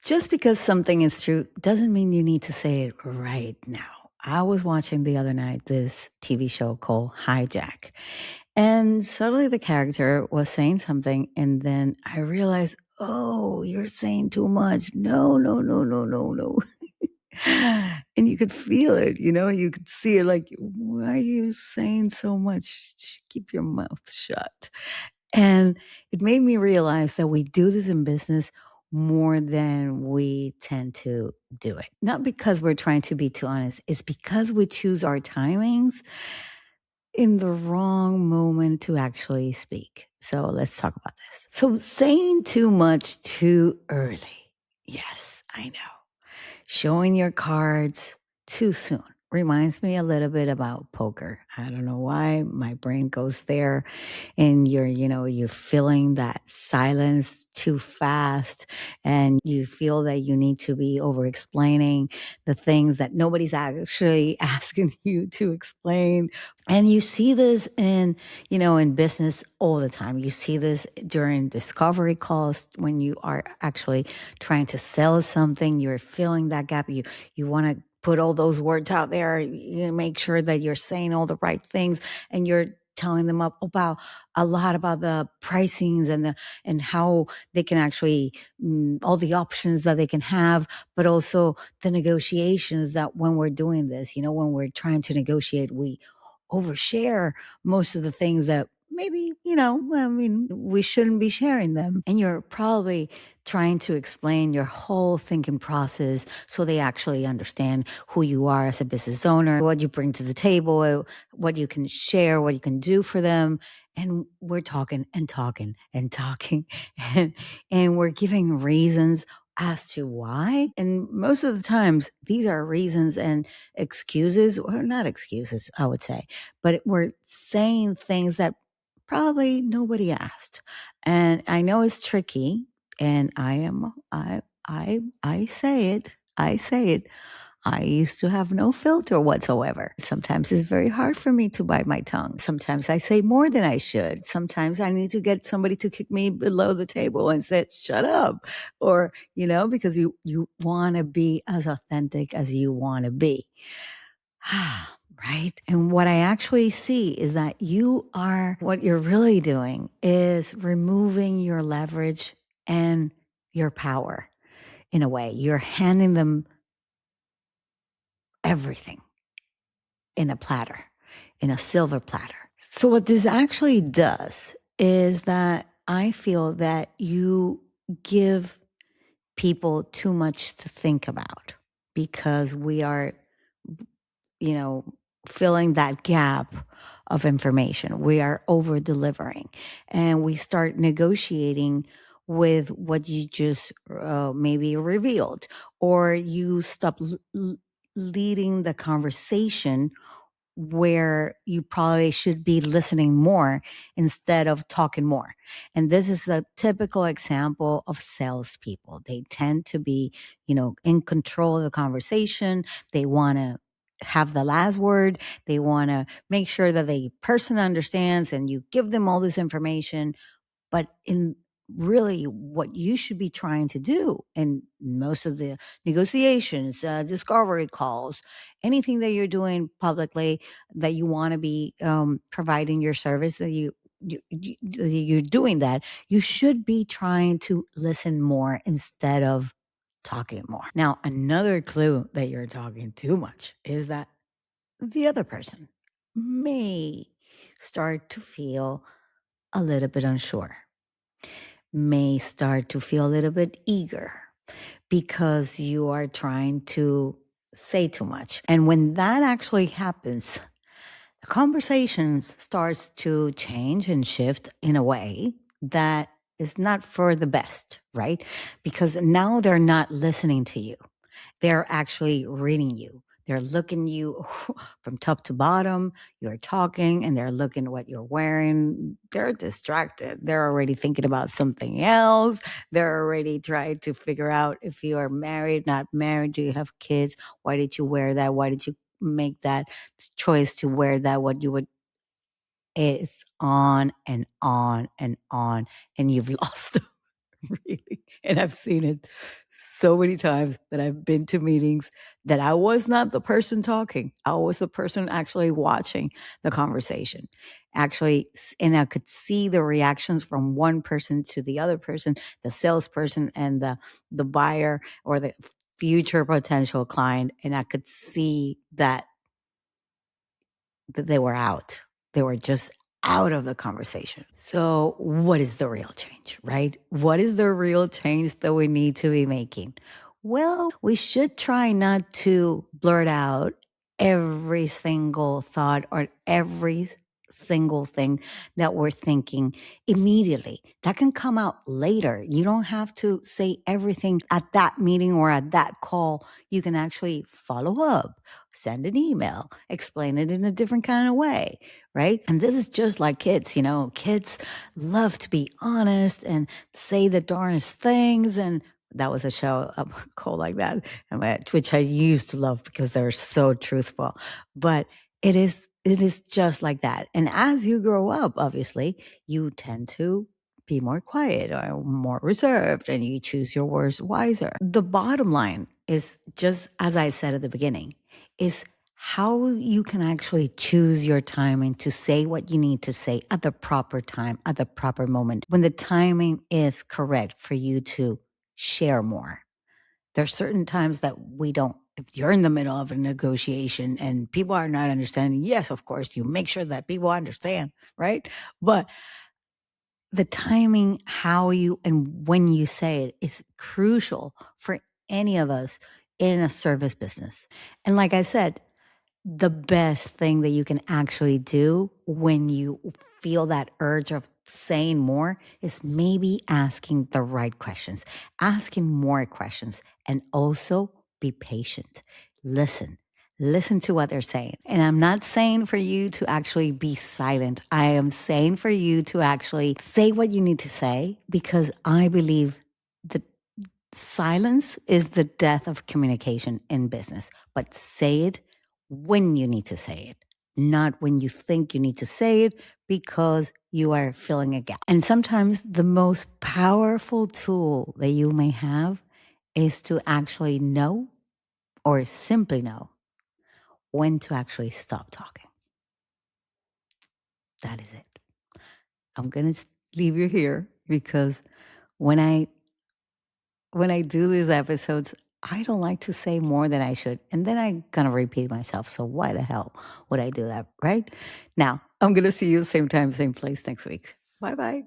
Just because something is true doesn't mean you need to say it right now. I was watching the other night this TV show called Hijack, and suddenly the character was saying something, and then I realized, oh, you're saying too much. No, no, no, no, no, no. And you could feel it, you could see it like, why are you saying so much? Keep your mouth shut. And it made me realize that we do this in business more than we tend to do it. Not because we're trying to be too honest, it's because we choose our timings in the wrong moment to actually speak. So let's talk about this. So, saying too much too early. Yes, I know. Showing your cards too soon reminds me a little bit about poker. I don't know why my brain goes there, and you're feeling that silence too fast, and you feel that you need to be over explaining the things that nobody's actually asking you to explain. And you see this in business all the time. You see this during discovery calls when you are actually trying to sell something. You're filling that gap. You want to put all those words out there. You make sure that you're saying all the right things, and you're telling them about a lot about the pricings and how they can actually all the options that they can have, but also the negotiations that when we're doing this, when we're trying to negotiate, we overshare most of the things that maybe, we shouldn't be sharing them. And you're probably trying to explain your whole thinking process so they actually understand who you are as a business owner, what you bring to the table, what you can share, what you can do for them. And we're talking and talking and talking and we're giving reasons as to why. And most of the times, these are reasons and excuses, or not excuses, I would say, but we're saying things that probably nobody asked. And I know it's tricky, and I say it. I say it. I used to have no filter whatsoever. Sometimes it's very hard for me to bite my tongue. Sometimes I say more than I should. Sometimes I need to get somebody to kick me below the table and say, shut up. Or, because you want to be as authentic as you want to be. Right? And what I actually see is that what you're really doing is removing your leverage and your power in a way. You're handing them everything in a platter, in a silver platter. So, what this actually does is that I feel that you give people too much to think about because we are, filling that gap of information. We are over delivering and we start negotiating with what you just maybe revealed, or you stop leading the conversation where you probably should be listening more instead of talking more. And this is a typical example of salespeople. They tend to be, in control of the conversation. They want to have the last word. They want to make sure that the person understands, and you give them all this information. But in really what you should be trying to do in most of the negotiations, discovery calls, anything that you're doing publicly, that you want to be providing your service, that you're doing that, you should be trying to listen more instead of talking more. Now, another clue that you're talking too much is that the other person may start to feel a little bit unsure, may start to feel a little bit eager because you are trying to say too much. And when that actually happens, the conversation starts to change and shift in a way that is not for the best, right? Because now they're not listening to you. They're actually reading you. They're looking you from top to bottom. You're talking and they're looking at what you're wearing. They're distracted. They're already thinking about something else. They're already trying to figure out if you are married, not married. Do you have kids? Why did you wear that? Why did you make that choice to wear that? What you would, it's on and on and on, and you've lost them. really. And I've seen it so many times that I've been to meetings that I was not the person talking. I was the person actually watching the conversation. And I could see the reactions from one person to the other person, the salesperson and the buyer or the future potential client. And I could see that they were out. They were just out of the conversation. So, what is the real change, right? What is the real change that we need to be making? Well, we should try not to blurt out every single thought or every single thing that we're thinking immediately. That can come out later. You don't have to say everything at that meeting or at that call. You can actually follow up, send an email, explain it in a different kind of way, right? And this is just like kids, kids love to be honest and say the darnest things. And that was a show called like that, which I used to love because they're so truthful. But it is just like that. And as you grow up, obviously, you tend to be more quiet or more reserved and you choose your words wiser. The bottom line is just as I said at the beginning, is how you can actually choose your timing to say what you need to say at the proper time, at the proper moment, when the timing is correct for you to share more. There's certain times that we don't, if you're in the middle of a negotiation and people are not understanding, yes, of course, you make sure that people understand, right? But the timing, how you and when you say it is crucial for any of us in a service business. And like I said, the best thing that you can actually do when you feel that urge of saying more is maybe asking the right questions, asking more questions, and also be patient. Listen. Listen to what they're saying. And I'm not saying for you to actually be silent. I am saying for you to actually say what you need to say because I believe that silence is the death of communication in business, but say it when you need to say it, not when you think you need to say it because you are filling a gap. And sometimes the most powerful tool that you may have is to actually know or simply know when to actually stop talking. That is it. I'm going to leave you here because when I do these episodes, I don't like to say more than I should. And then I'm going to repeat myself. So why the hell would I do that? Right now, I'm going to see you same time, same place next week. Bye bye.